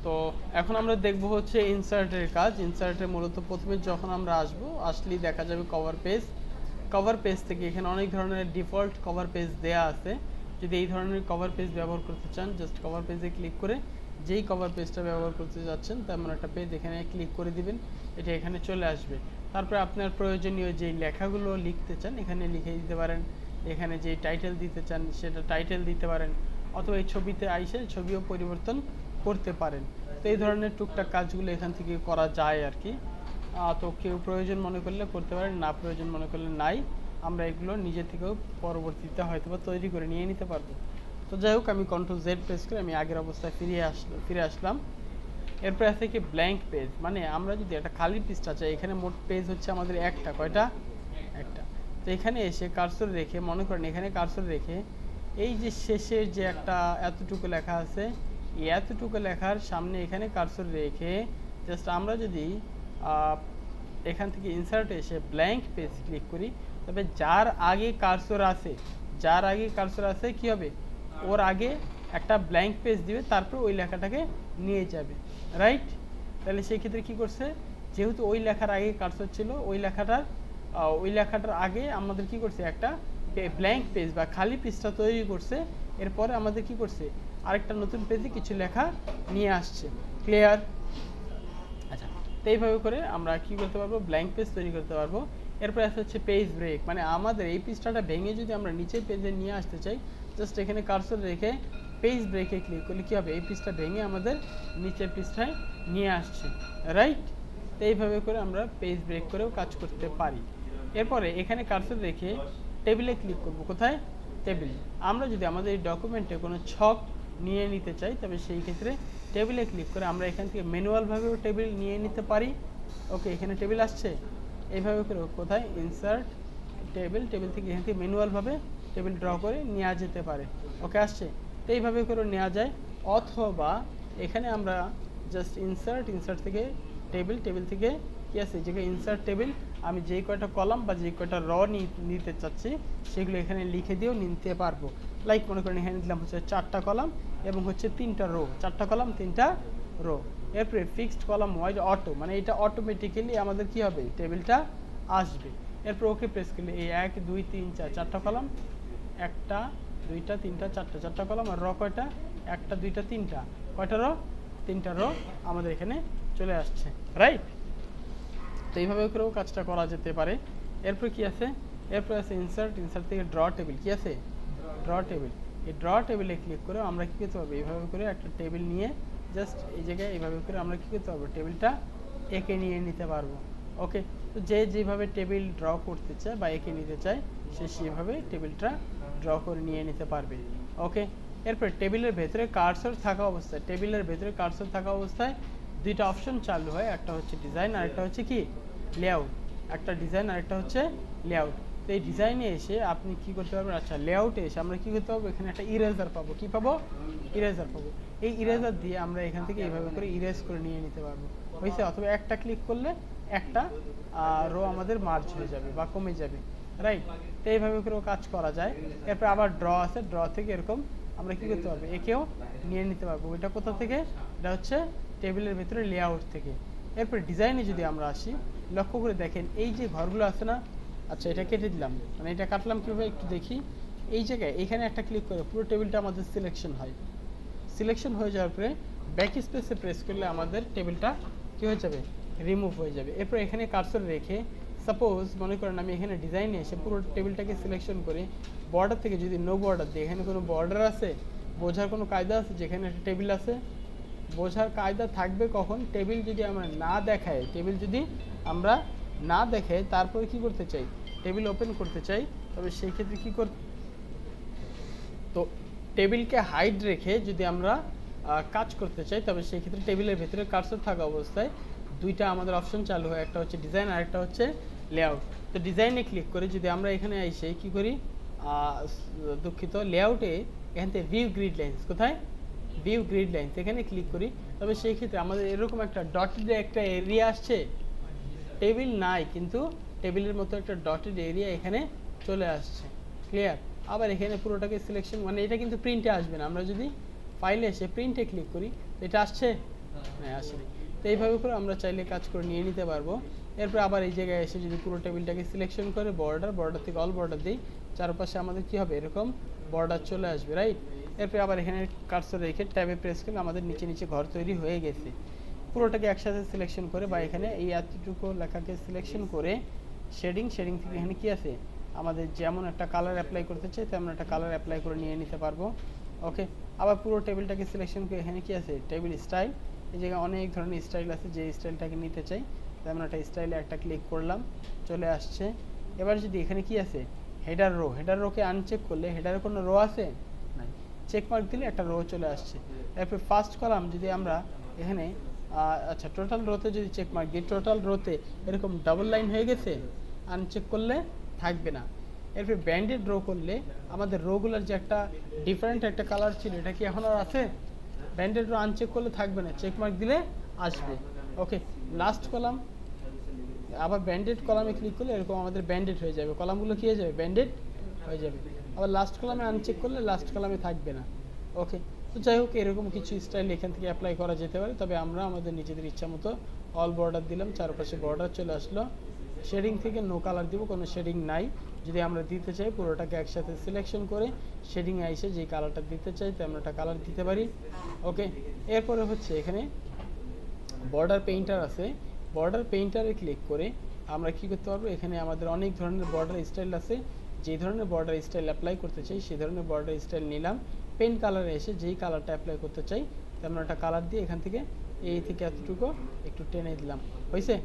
তো এখন আমরা দেখব হচ্ছে ইনসার্টের কাজ। ইনসার্টে মূলত প্রথমে যখন আমরা আসলেই দেখা যাবে কভার পেজ থেকে এখানে অনেক ধরনের ডিফল্ট কভার পেজ দেয়া আছে। যদি এই ধরনের কভার পেজ ব্যবহার করতে চান, জাস্ট কভার পেজে ক্লিক করে যেই কভার পেজটা ব্যবহার করতে যাচ্ছেন তেমন একটা পেজ এখানে ক্লিক করে দিবেন, এটা এখানে চলে আসবে। তারপরে আপনার প্রয়োজনীয় যেই লেখাগুলো লিখতে চান এখানে লিখে দিতে পারেন, এখানে যেই টাইটেল দিতে চান সেটা টাইটেল দিতে পারেন, অথবা এই ছবিতে আইসে ছবিও পরিবর্তন করতে পারেন। তো এই ধরনের টুকটাক কাজগুলো এখান থেকে করা যায় আর কি। তো কেউ প্রয়োজন মনে করলে করতে পারেন, না প্রয়োজন মনে করলে নাই। আমরা এগুলো নিজে থেকেও পরবর্তীতে হয়তো বা তৈরি করে নিয়ে নিতে পারবো। তো যাই হোক, আমি Ctrl Z প্রেস করে আমি আগের অবস্থায় ফিরে আসলাম। এরপর আছে কি ব্ল্যাঙ্ক পেজ, মানে আমরা যদি একটা খালি পৃষ্ঠা চাই, এখানে মোট পেজ হচ্ছে আমাদের কয়টা? একটা। তো এখানে এসে কার্সর রেখে, মনে করেন এখানে কার্সর রেখে এই যে শেষের যে একটা এতটুকু লেখা আছে, এই এতটুকু লেখার সামনে এখানে কার্সর রেখে জাস্ট আমরা যদি এখান থেকে ইনসার্টে এসে ব্ল্যাঙ্ক পেজ ক্লিক করি, তবে যার আগে কার্সর আছে কি হবে, ওর আগে একটা ব্ল্যাঙ্ক পেজ দিবে, তারপর ওই লেখাটাকে নিয়ে যাবে, রাইট? তাহলে সেই ক্ষেত্রে কী করছে, যেহেতু ওই লেখার আগে কার্সর ছিল, ওই লেখাটার আগে আমাদের কি করছে, একটা ব্ল্যাঙ্ক পেজ বা খালি পৃষ্ঠা তৈরি করছে। এরপরে আমাদের কি করছে, আরেকটা নতুন পেজে কিছু লেখা নিয়ে আসছে। ক্লিয়ার? আচ্ছা, তো এইভাবে করে আমরা কি করতে পারবো, ব্ল্যাঙ্ক পেজ তৈরি করতে পারবো। এরপরে আসে হচ্ছে পেজ ব্রেক, মানে আমাদের এই পৃষ্ঠাটা ভেঙে যদি আমরা নিচের পেজে নিয়ে আসতে চাই, জাস্ট এখানে কার্সর রেখে পেজ ব্রেকে ক্লিক করলে কী হবে, এই পৃষ্ঠা ভেঙে আমাদের নিচের পৃষ্ঠায় নিয়ে আসছে, রাইট? তো এইভাবে করে আমরা পেজ ব্রেক করেও কাজ করতে পারি। এরপরে এখানে কার্সর রেখে টেবিলে ক্লিক করব। কোথায়? টেবিল। আমরা যদি আমাদের এই ডকুমেন্টে কোনো ছক নিয়ে নিতে চাই, তবে সেই ক্ষেত্রে টেবিলে ক্লিক করে আমরা এখান থেকে ম্যানুয়ালভাবেও টেবিল নিয়ে নিতে পারি। ওকে, এখানে টেবিল আসছে, এইভাবে করে কোথায় ইনসার্ট টেবিল থেকে এখান থেকে ম্যানুয়ালভাবে টেবিল ড্র করে নেওয়া যেতে পারে। ওকে, আসছে। তো এইভাবে করে নেওয়া যায়, অথবা এখানে আমরা জাস্ট ইনসার্ট থেকে টেবিল থেকে কি আছে, যেখানে ইনসার্ট টেবিল, আমি যেই কয়টা কলাম বা যেই কয়টা র নিতে চাচ্ছি সেগুলো এখানে লিখে দিয়েও নিতে পারবো। লাইক মনে করেন এখানে দিলাম হচ্ছে 4টা কলাম এবং হচ্ছে 3টা রো, 4টা কলাম 3টা রো। এরপরে ফিক্সড কলাম ওয়াইজ অটো, মানে এটা অটোমেটিক্যালি আমাদের কি হবে, টেবিলটা আসবে। এরপর ওকে প্রেস করলে এই 1 2 3 4 4টা কলাম, 1টা 2টা 3টা 4টা কলাম, আর র কয়টা, 1টা 2টা 3টা, কয়টা রো, 3টা রো আমাদের এখানে চলে আসছে, রাইট? তো এইভাবে করেও কাজটা করা যেতে পারে। এরপর কি আছে, এরপর আছে ইনসার্ট থেকে ড্র টেবিল। কি আছে? Draw table. এই ড্র টেবিলে ক্লিক করে আমরা কী করতে পারবো, এইভাবে করে একটা টেবিল নিয়ে জাস্ট এই জায়গায় এইভাবে করে আমরা কী করতে পারবো, টেবিলটা এঁকে নিয়ে নিতে পারবো। ওকে, তো যে যেভাবে টেবিল ড্র করতে চায় বা এঁকে নিতে চায়, সে সেভাবে টেবিলটা ড্র করে নিয়ে নিতে পারবে। ওকে, এরপর টেবিলের ভেতরে কার্সর থাকা অবস্থায় দুইটা অপশন চালু হয়, একটা হচ্ছে ডিজাইন আর একটা হচ্ছে কি লেআউট। তো এই ডিজাইনে এসে আপনি কি করতে পারবেন, আচ্ছা লেআউটে এসে আমরা কি করতে পারবো, এখানে একটা ইরেজার পাবো। কি পাবো? ইরেজার পাবো। এই ইরেজার দিয়ে আমরা এখান থেকে এইভাবে করে ইরেজ করে নিয়ে নিতে পারবো, হয়েছে? অথবা একটা ক্লিক করলে একটা রো আমাদের মার্জ হয়ে যাবে বা কমে যাবে, রাইট? তো এইভাবে করেও কাজ করা যায়। এরপর আবার ড্র আছে, ড্র থেকে এরকম আমরা কি করতে পারবো, একেও নিয়ে নিতে পারবো। এটা কোথা থেকে? এটা হচ্ছে টেবিলের ভিতরে লেআউট থেকে। এরপর ডিজাইনে যদি আমরা আসি, লক্ষ্য করে দেখেন এই যে ঘরগুলো আছে না, আচ্ছা এটা কেটে দিলাম, মানে এটা কাটলাম কীভাবে একটু দেখি। এই জায়গায় এখানে একটা ক্লিক করে পুরো টেবিলটা আমাদের সিলেকশন হয়ে যাওয়ার পরে ব্যাক স্পেসে প্রেস করলে আমাদের টেবিলটা কী হয়ে যাবে, রিমুভ হয়ে যাবে। এরপর এখানে কার্সর রেখে সাপোজ মনে করেন আমি এখানে ডিজাইনে এসে পুরো টেবিলটাকে সিলেকশন করে বর্ডার থেকে যদি নো বর্ডার দিই, এখানে কোনো বর্ডার আছে, বোঝার কোনো কায়দা আছে যেখানে একটা টেবিল আছে? বোঝার কায়দা থাকবে কখন, টেবিল যদি আমরা না দেখাই, তারপরে কি করতে চাই, টেবিল ওপেন করতে চাই, তবে সেই ক্ষেত্রে কি তো টেবিলকে হাইড রেখে যদি আমরা কাজ করতে চাই, তবে সেই ক্ষেত্রে টেবিলের ভেতরে কার্সর থাকা অবস্থায় দুইটা আমাদের অপশন চালু হয়, একটা হচ্ছে ডিজাইন আর একটা হচ্ছে লেআউট। তো ডিজাইনে ক্লিক করে যদি আমরা এখানে এসে কি করি, দুঃখিত, লেআউটে এখান থেকে ভিউ গ্রিড লাইন্স, কোথায় ভিউ গ্রিড লাইন্স, এখানে ক্লিক করি, তবে সেই ক্ষেত্রে আমাদের এরকম একটা ডটেড একটা এরিয়া আসছে, টেবিল নাই কিন্তু টেবিলের মতো একটা ডটেড এরিয়া এখানে চলে আসছে। ক্লিয়ার? আবার এখানে পুরোটাকে সিলেকশন, মানে এটা কিন্তু প্রিন্টে আসবে না। আমরা যদি ফাইলে এসে প্রিন্টে ক্লিক করি, এটা আসছে, হ্যাঁ আসেনি। তো এইভাবে করে আমরা চাইলে কাজ করে নিয়ে নিতে পারবো। এরপর আবার এই জায়গায় এসে যদি পুরো টেবিলটাকে সিলেকশন করে বর্ডার থেকে অল বর্ডার দিই, চারপাশে আমাদের কি হবে, এরকম বর্ডার চলে আসবে, রাইট। এরপর আবার এখানে কার্সর রেখে ট্যাবে প্রেস করলে আমাদের নিচে নিচে ঘর তৈরি হয়ে গেছে। পুরোটাকে একসাথে সিলেকশন করে বা এখানে এই এতটুকু লেখাকে সিলেকশন করে শেডিং থেকে এখানে কি আছে, আমাদের যেমন একটা কালার অ্যাপ্লাই করতে চাই তেমন একটা কালার অ্যাপ্লাই করে নিয়ে নিতে পারবো। ওকে, আবার পুরো টেবিলটাকে সিলেকশন করে এখানে কি আছে, টেবিল স্টাইল। এই জায়গায় অনেক ধরনের স্টাইল আছে, যে স্টাইলটাকে নিতে চাই তেমন একটা স্টাইলে একটা ক্লিক করলাম, চলে আসছে। এবার যদি এখানে কি আছে, হেডার রোকে আনচেক করলে হেডারে কোনো রো আছে নাই, চেক মার্ক দিলে একটা রো চলে আসছে। এরপর ফার্স্ট কলাম যদি আমরা এখানে আচ্ছা টোটাল রোতে যদি চেক মার্ক দিই, টোটাল রোতে এরকম ডাবল লাইন হয়ে গেছে, আনচেক করলে থাকবে না। এরপর ব্যান্ডেড রো করলে আমাদের রোগুলোর যে একটা ডিফারেন্ট একটা কালার ছিল, এটা কি এখন আর আছে? ব্যান্ডেড রো আনচেক করলে থাকবে না, চেক মার্ক দিলে আসবে। ওকে, লাস্ট কলাম আবার ব্যান্ডেড কলামে ক্লিক করলে এরকম আমাদের ব্যান্ডেড হয়ে যাবে, কলামগুলো কি হয়ে যাবে, ব্যান্ডেড হয়ে যাবে। আবার লাস্ট কলামে আনচেক করলে লাস্ট কলামে থাকবে না। ওকে, তো যাই হোক এরকম কিছু স্টাইল এখান থেকে অ্যাপ্লাই করা যেতে পারে, তবে আমরা আমাদের নিজেদের ইচ্ছা মতো অল বর্ডার দিলাম, চারপাশে বর্ডার চলে আসলো। শেডিং থেকে নো কালার দিব, কোনো শেডিং নাই। যদি আমরা দিতে চাই পুরোটাকে একসাথে সিলেকশন করে শেডিংয়ে এসে যে কালারটা দিতে চাই তেমন একটা কালার দিতে পারি। ওকে, এরপরে হচ্ছে এখানে বর্ডার পেইন্টার আছে, বর্ডার পেইন্টারে ক্লিক করে আমরা কি করতে পারবো, এখানে আমাদের অনেক ধরনের বর্ডার স্টাইল আছে, যে ধরনের বর্ডার স্টাইল অ্যাপ্লাই করতে চাই সেই ধরনের বর্ডার স্টাইল নিলাম। পেন কালারে এসে যেই কালারটা অ্যাপ্লাই করতে চাই তেমন একটা কালার দিয়ে এখান থেকে এই থেকে এতটুকু একটু টেনে দিলাম, হয়েছে।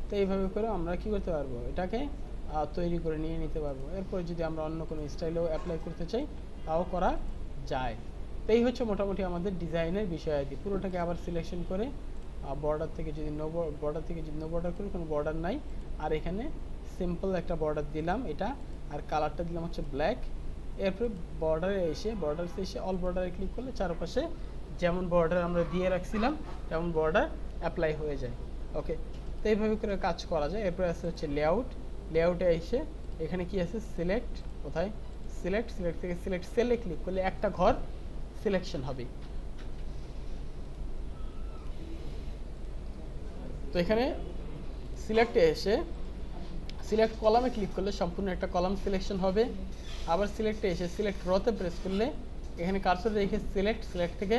তো এইভাবে করে আমরা কি করতে পারবো, এটাকে তৈরি করে নিয়ে নিতে পারবো। এরপর যদি আমরা অন্য কোনো স্টাইলেও অ্যাপ্লাই করতে চাই তাও করা যায়। তো এই হচ্ছে মোটামুটি আমাদের ডিজাইনের বিষয়াদি। পুরোটাকে আবার সিলেকশন করে বর্ডার থেকে যদি নো বর্ডার করি, কোনো বর্ডার নাই, আর এখানে সিম্পল একটা বর্ডার দিলাম এটা, আর কালারটা দিলাম হচ্ছে ব্ল্যাক। এরপরে বর্ডারে এসে অল বর্ডারে ক্লিক করলে চারপাশে যেমন বর্ডার আমরা দিয়ে রাখছিলাম তেমন বর্ডার অ্যাপ্লাই হয়ে যায়। ওকে, তো এইভাবে করে কাজ করা যায়। এরপরে আছে হচ্ছে লেআউটে এসে এখানে কি আছে, সিলেক্ট, কোথায় সিলেক্ট থেকে সিলেক্ট সেলে ক্লিক করলে একটা ঘর সিলেকশন হবে। তো এখানে সিলেক্টে এসে সিলেক্ট কলামে ক্লিক করলে সম্পূর্ণ একটা কলাম সিলেকশন হবে। আবার সিলেক্টে এসে সিলেক্ট রতে প্রেস করলে এখানে কার্সর রেখে সিলেক্ট থেকে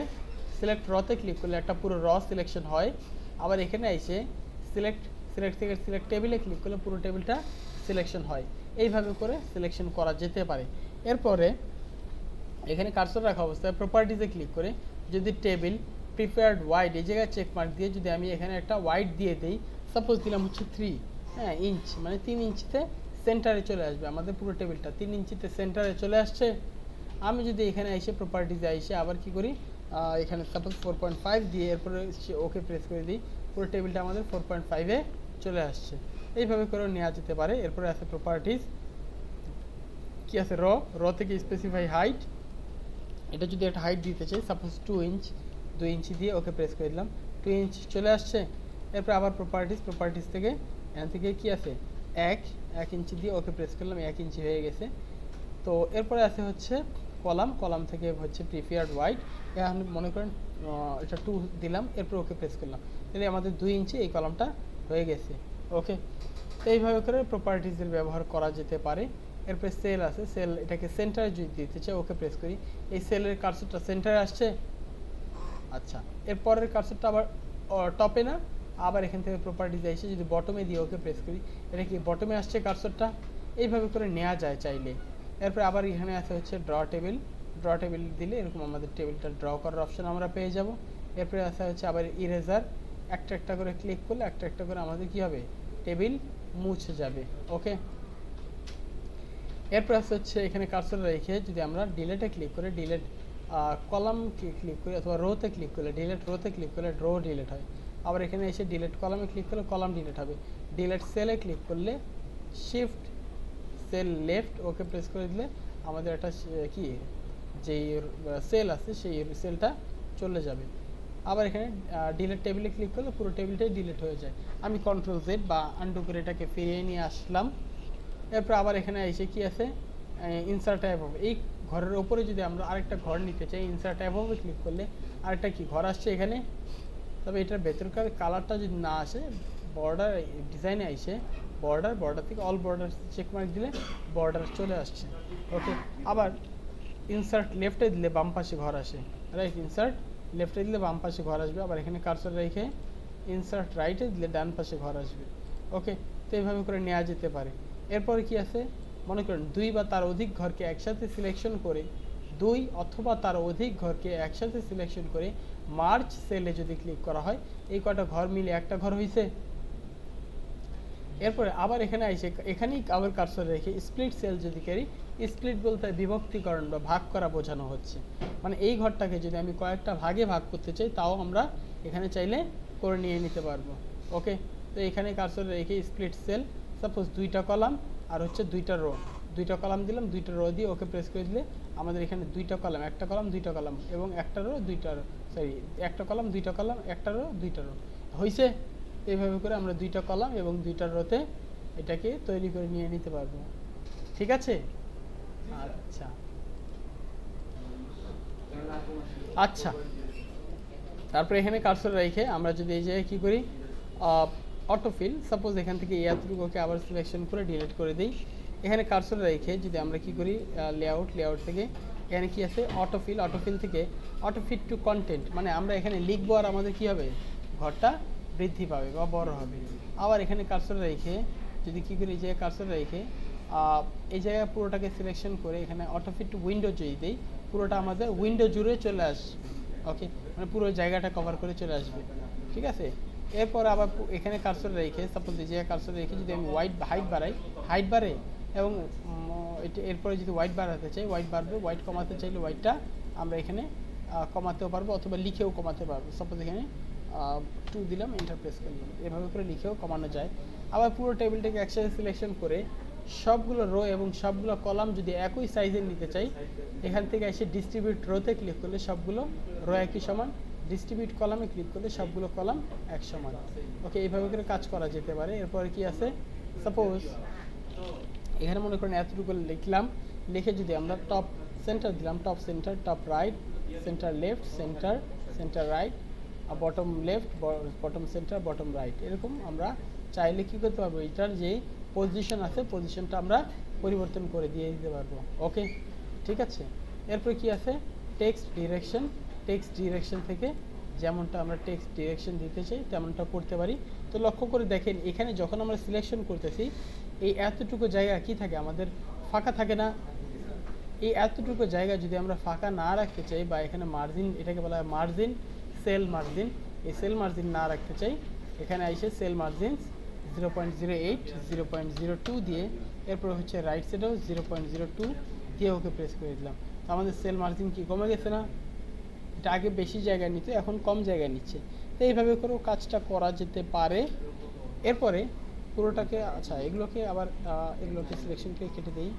সিলেক্ট রতে ক্লিক করলে একটা পুরো সিলেকশন হয়। আবার এখানে এসে সিলেক্ট থেকে সিলেক্ট টেবিলে ক্লিক করলে পুরো টেবিলটা সিলেকশন হয়। এইভাবে করে সিলেকশন করা যেতে পারে। এরপরে এখানে কার্সর রাখা অবস্থায় প্রপার্টিজে ক্লিক করে যদি টেবিল প্রিফার্ড ওয়াইড এই জায়গায় চেক মার্ক দিয়ে যদি আমি এখানে একটা ওয়াইড দিয়ে দিই, সাপোজ দিলাম হচ্ছে 3 ইঞ্চ, মানে 3 ইঞ্চিতে সেন্টারে চলে আসবে আমাদের পুরো টেবিলটা, 3 ইঞ্চিতে সেন্টারে চলে আসছে। আমি যদি এখানে এসে প্রপার্টিজে এসে আবার কি করি, এখানে সাপোজ 4.5 দিয়ে এরপরে ওকে প্রেস করে দিই, পুরো টেবিলটা আমাদের 4.5-এ চলে আসছে। এইভাবে করেও নেওয়া যেতে পারে। এরপরে আছে প্রপার্টিজ, কি আছে র থেকে স্পেসিফাই হাইট, এটা যদি একটা হাইট দিতে চাই সাপোজ 2 ইঞ্চি দিয়ে ওকে প্রেস করে দিলাম, 2 ইঞ্চ চলে আসছে। এরপর আবার প্রপার্টিজ থেকে এখান থেকে কি আছে 1 ইঞ্চি দিয়ে ওকে প্রেস করলাম, 1 ইঞ্চি হয়ে গেছে। তো এরপরে আছে হচ্ছে কলাম থেকে হচ্ছে প্রিফার্ড ওয়াইড, এখন মনে করেন এটা 2 দিলাম, এরপর ওকে প্রেস করলাম, তাহলে আমাদের 2 ইঞ্চি এই কলামটা হয়ে গেছে। ওকে, তো এইভাবে করে প্রপার্টিজের ব্যবহার করা যেতে পারে। এরপরে সেল আছে, সেল এটাকে সেন্টারে যদি দিতে চাই ওকে প্রেস করি, এই সেলের কার্সরটা সেন্টারে আসছে। আচ্ছা, এরপরের কার্সরটা আবার টপে না, আবার এখান থেকে প্রপার্টিজে এসে যদি বটমে দিয়ে ওকে প্রেস করি, এটা কি বটমে আসছে কার্সরটা। এইভাবে করে নেওয়া যায় চাইলে। এরপর আবার এখানে আছে হচ্ছে ড্র টেবিল দিলে এরকম আমাদের টেবিলটা ড্র করার অপশন আমরা পেয়ে যাব। এরপরে আসা হচ্ছে আবার ইরেজার, একটা করে ক্লিক করলে একটা করে আমাদের কি হবে, টেবিল মুছে যাবে। ওকে, এরপর আসা হচ্ছে এখানে কার্সর রেখে যদি আমরা ডিলেটে ক্লিক করে ডিলেট কলাম ক্লিক করি অথবা রোতে ক্লিক করলে রোতে ক্লিক করলে রো ডিলেট হয়। আবার এখানে এসে ডিলেট কলামে ক্লিক করলে কলাম ডিলেট হবে। ডিলেট সেলে ক্লিক করলে shift cell left okay press করে দিলে আমাদের একটা কি যেই সেল আছে সেই সেলটা চলে যাবে। আবার এখানে ডিলেট টেবিলে ক্লিক করলে পুরো টেবিলটাই ডিলিট হয়ে যায়। আমি কন্ট্রোল জেড বা আনডু করে এটাকে ফিরিয়ে নিয়ে আসলাম। এরপর আবার এখানে এসে কি আছে, ইনসার্ট অ্যাবভ, এই ঘরের ওপরে যদি আমরা আরেকটা ঘর নিতে চাই ইনসার্ট অ্যাবভে ক্লিক করলে আরেকটা কি ঘর আসছে এখানে তবে এটার ভেতরকার কালারটা যদি না আসে, বর্ডার ডিজাইনে এসে বর্ডার থেকে অল বর্ডার চেক মার্ক দিলে বর্ডার চলে আসছে। ওকে, আবার ইনসার্ট লেফটে দিলে বাম পাশে ঘর আসে, রাইট। ইনসার্ট লেফটে দিলে বাম পাশে ঘর আসবে, আবার এখানে কার্সর রেখে ইনসার্ট রাইটে দিলে ডান পাশে ঘর আসবে। ওকে, তো এইভাবে করে নেওয়া যেতে পারে। এরপরে কি আছে, মনে করেন 2 বা তার অধিক ঘরকে একসাথে সিলেকশন করে, 2 অথবা তার অধিক ঘরকে একসাথে সিলেকশন করে মার্জ সেলে যদি ক্লিক করা হয়, এই কটা ঘর মিলে একটা ঘর হয়েছে। এরপরে আবার এখানে এসে এখানেই আবার কার্সর রেখে স্প্লিট সেল যদি করি, স্প্লিট বলতে বিভক্তিকরণ বা ভাগ করা বোঝানো হচ্ছে। মানে এই ঘরটাকে যদি আমি কয়েকটা ভাগে ভাগ করতে চাই, তাও আমরা এখানে চাইলে করে নিয়ে নিতে পারবো। ওকে, তো এখানে কার্সর রেখে স্প্লিট সেল, সাপোজ 2টা কলাম আর হচ্ছে 2টা রো, 2টা কলাম দিলাম, 2টা রো দিয়ে ওকে প্রেস করে দিলে আমাদের এখানে 2টা কলাম, একটা কলাম 2টা কলাম এবং একটা রো 2টা রো, সরি একটা কলাম 2টা কলাম, একটা রো 2টা রো হয়েছে। এইভাবে করে আমরা 2টা কলাম এবং 2টা রোতে এটাকে তৈরি করে নিয়ে নিতে পারবো। ঠিক আছে, আচ্ছা আচ্ছা। তারপরে এখানে কার্সর রেখে আমরা যদি এই জায়গায় কী করি, অটোফিল, সাপোজ এখান থেকে এতটুকুকে আবার সিলেকশন করে ডিলিট করে দিই। এখানে কার্সর রেখে যদি আমরা কি করি, লেআউট থেকে এখানে কি আছে অটোফিল থেকে অটোফিট টু কন্টেন্ট, মানে আমরা এখানে লিখবো আর আমাদের কি হবে, ঘরটা বৃদ্ধি পাবে বা বড় হবে। আবার এখানে কার্সর রেখে যদি কী করি, এই জায়গায় কার্সর রেখে এই জায়গায় পুরোটাকে সিলেকশন করে এখানে অটোফিট টু উইন্ডো যদি দিই, পুরোটা আমাদের উইন্ডো জুড়ে চলে আসবে। ওকে, মানে পুরো জায়গাটা কভার করে চলে আসবে। ঠিক আছে, এরপর আবার এখানে কার্সর রেখে সাপোজ এই জায়গায় কার্সর রেখে যদি আমি হাইট বাড়ে এবং এরপরে যদি হোয়াইট বাড়াতে চাই, হোয়াইট বাড়বে, হোয়াইট কমাতে চাইলে হোয়াইটটা আমরা এখানে কমাতেও পারবো অথবা লিখেও কমাতে পারবো। সাপোজ এখানে 2 দিলাম, এন্টার প্রেস করলাম, এভাবে করে লিখেও কমানো যায়। আবার পুরো টেবিলটাকে একসাথে সিলেকশন করে সবগুলো রো এবং সবগুলো কলাম যদি একই সাইজের নিতে চাই, এখান থেকে এসে ডিস্ট্রিবিউট রোতে ক্লিক করলে সবগুলো রো একই সমান, ডিস্ট্রিবিউট কলামে ক্লিক করলে সবগুলো কলাম এক সমান। ওকে, এইভাবে করে কাজ করা যেতে পারে। এরপরে কি আছে, সাপোজ এখানে মনে করেন এতটুকু লিখলাম, লিখে যদি আমরা টপ সেন্টার দিলাম, top centre, top right, centre left, centre right, bottom left, bottom centre, bottom right, এরকম আমরা চাইলে কী করতে পারবো, এটার যে পজিশন আছে পজিশনটা আমরা পরিবর্তন করে দিয়ে দিতে পারবো। ওকে, ঠিক আছে। এরপর কি আছে, টেক্সট ডিরেকশন থেকে যেমনটা আমরা টেক্সট ডিরেকশন দিতে চাই তেমনটা করতে পারি। তো লক্ষ্য করে দেখেন, এখানে যখন আমরা সিলেকশন করতেছি এই এতটুকু জায়গা কি থাকে, আমাদের ফাঁকা থাকে না। এই এতটুকু জায়গা যদি আমরা ফাঁকা না রাখতে চাই বা এখানে মার্জিন, এটাকে বলা হয় মার্জিন, সেল মার্জিন, এই সেল মার্জিন না রাখতে চাই, এখানে এসে সেল মার্জিন 0.08, 0.02 দিয়ে এরপর হচ্ছে রাইট সাইডেও 0.02 দিয়ে ওকে প্রেস করে দিলাম। তো আমাদের সেল মার্জিন কি কমে গেছে না? এটা আগে বেশি জায়গায় নিত, এখন কম জায়গায় নিচ্ছে। তো এইভাবে করেও কাজটা করা যেতে পারে। এরপরে পুরোটাকে, আচ্ছা এগুলোকে আবার এগুলোকে সিলেকশনকে কেটে দিই।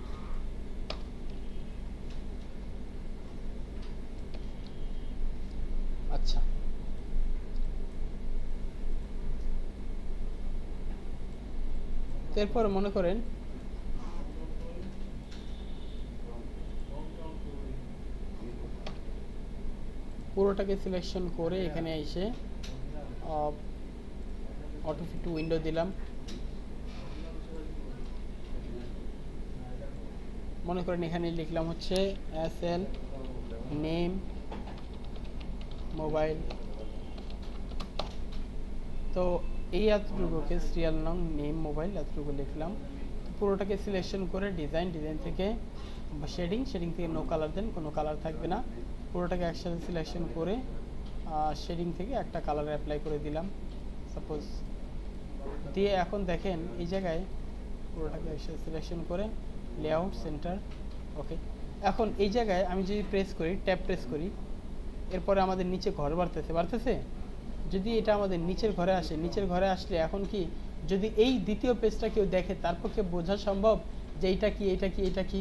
আচ্ছা, এরপর মনে করেন পুরোটাকে সিলেকশন করে এখানে এসে অটোফিট টু উইন্ডো দিলাম। মনে করেন এখানে লিখলাম হচ্ছে SL নেম মোবাইল। তো এই এতটুকুকে সিরিয়াল নং নেম মোবাইল এতটুকু লিখলাম। পুরোটাকে সিলেকশন করে ডিজাইন থেকে শেডিং থেকে নো কালার দেন, কোনো কালার থাকবে না। পুরোটাকে একসাথে সিলেকশন করে শেডিং থেকে একটা কালার অ্যাপ্লাই করে দিলাম সাপোজ দিয়ে। এখন দেখেন এই জায়গায় পুরোটাকে একসাথে সিলেকশন করে লেআউট সেন্টার। ওকে, এখন এই জায়গায় আমি যদি প্রেস করি, ট্যাব প্রেস করি, এরপরে আমাদের নিচে ঘর বাড়তেছে। যদি এটা আমাদের নিচের ঘরে আসে, নিচের ঘরে আসলে এখন কি, যদি এই দ্বিতীয় পেজটা কেউ দেখে তার পক্ষে বোঝা সম্ভব যে এইটা কি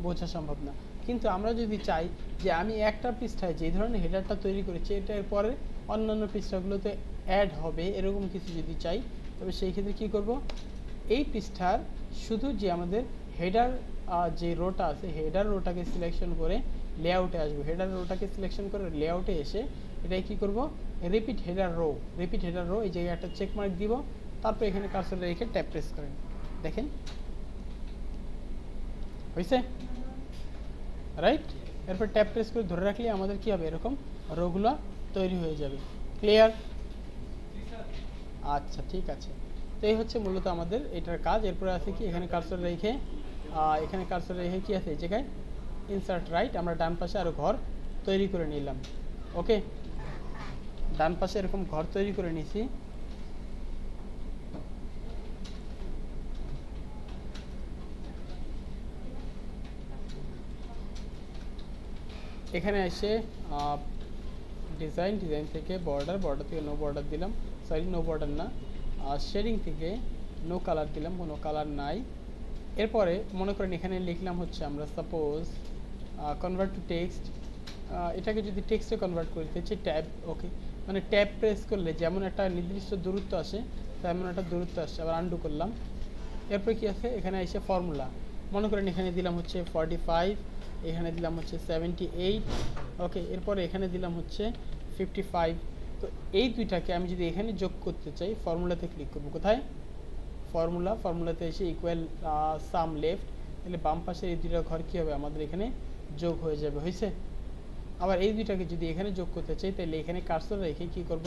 বোঝা সম্ভব না। কিন্তু আমরা যদি চাই যে আমি একটা পৃষ্ঠায় যে ধরনের হেডারটা তৈরি করেছি এটার পরে অন্যান্য পৃষ্ঠাগুলোতে অ্যাড হবে, এরকম কিছু যদি চাই, তবে সেই ক্ষেত্রে কী করব, এই পৃষ্ঠার শুধু যে আমাদের হেডার যে রোটা আছে, হেডার রোটাকে সিলেকশন করে লেআউটে আসবো। হেডার রোটাকে সিলেকশন করে লেআউটে এসে এটাই কী করব, রিপিট হেডার রো এই জায়গায় একটা চেক মার্ক দিব, তারপর এখানে কার্সরটা রেখে ট্যাপ প্রেস করেন, দেখেন হয়েছে, রাইট। এরপর ট্যাপ প্রেস করে ধরে রাখলে আমাদের কি হবে, এরকম রোগুলো তৈরি হয়ে যাবে। ক্লিয়ার? আচ্ছা ঠিক আছে। তো এই হচ্ছে মূলত আমাদের এটার কাজ। এরপরে আছে কি, এখানে কার্সর রেখে কি আছে এই জায়গায় ইনসার্ট রাইট, আমরা ডান পাশে আরও ঘর তৈরি করে নিলাম। ওকে, ডান পাশে এরকম ঘর তৈরি করে নিছি। এখানে এসে ডিজাইন থেকে বর্ডার থেকে নো বর্ডার দিলাম, সরি নো বর্ডার না, শেডিং থেকে নো কালার দিলাম, কোনো কালার নাই। এরপরে মনে করেন এখানে লিখলাম হচ্ছে আমরা সাপোজ কনভার্ট টু টেক্সট, এটাকে যদি টেক্সটে কনভার্ট করতে চাই ট্যাব, ওকে, মানে ট্যাব প্রেস করলে যেমন একটা নির্দিষ্ট দূরত্ব আসে তেমন একটা দূরত্ব আসছে। আবার আন্ডু করলাম। এরপরে কি আছে, এখানে এসে ফর্মুলা, মনে করেন এখানে দিলাম হচ্ছে 45, এখানে দিলাম হচ্ছে 78, ওকে, এরপরে এখানে দিলাম হচ্ছে 55। তো এই দুইটাকে আমি যদি এখানে যোগ করতে চাই, ফর্মুলাতে ক্লিক করব, কোথায়, ফর্মুলাতে এসে ইকুয়াল সাম লেফট, তাহলে বাম পাশের এই দুইটা ঘর কী হবে আমাদের এখানে যোগ হয়ে যাবে, হয়েছে। আবার এই দুইটাকে যদি এখানে যোগ করতে চাই, তাহলে এখানে কার্সর রেখে কী করব,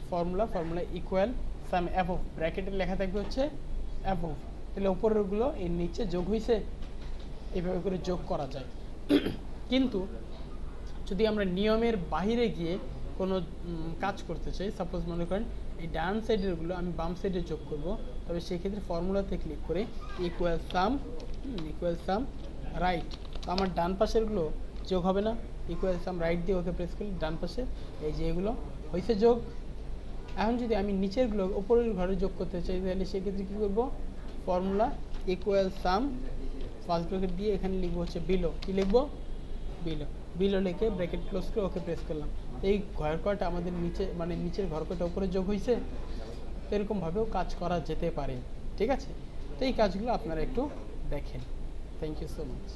ফর্মুলা ইকুয়াল সাম অ্যাবভ, ব্র্যাকেটে লেখা থাকবে হচ্ছে অ্যাবভ, তাহলে উপরেরগুলো এর নিচে যোগ হয়েছে। এইভাবে করে যোগ করা যায়। কিন্তু যদি আমরা নিয়মের বাইরে গিয়ে কোনো কাজ করতে চাই, সাপোজ মনে করেন এই ডান সাইডেরগুলো আমি বাম সাইডে যোগ করব, তবে সেক্ষেত্রে ফর্মুলাতে ক্লিক করে ইকুয়াল সাম রাইট, তো আমার ডান পাশেরগুলো যোগ হবে না, ইকুয়াল সাম রাইট দিয়ে ওকে প্রেস করলে ডান পাশে এই যে এগুলো হয়েছে যোগ। এখন যদি আমি নিচেরগুলো উপরের ঘরে যোগ করতে চাই, তাহলে সেক্ষেত্রে কী করবো, ফর্মুলা ইকুয়াল সাম ফার্স্ট ব্র্যাকেট দিয়ে এখানে লিখবো হচ্ছে বিলো, কী লিখবো, বিলো লিখে ব্র্যাকেট ক্লোজ করে ওকে প্রেস করলাম। এই ঘর কয়টা আমাদের নিচে, মানে নিচের ঘর কয়টা উপরে যোগ হয়েছে। এরকমভাবেও কাজ করা যেতে পারে, ঠিক আছে। তো এই কাজগুলো আপনারা একটু দেখেন। Thank you so much.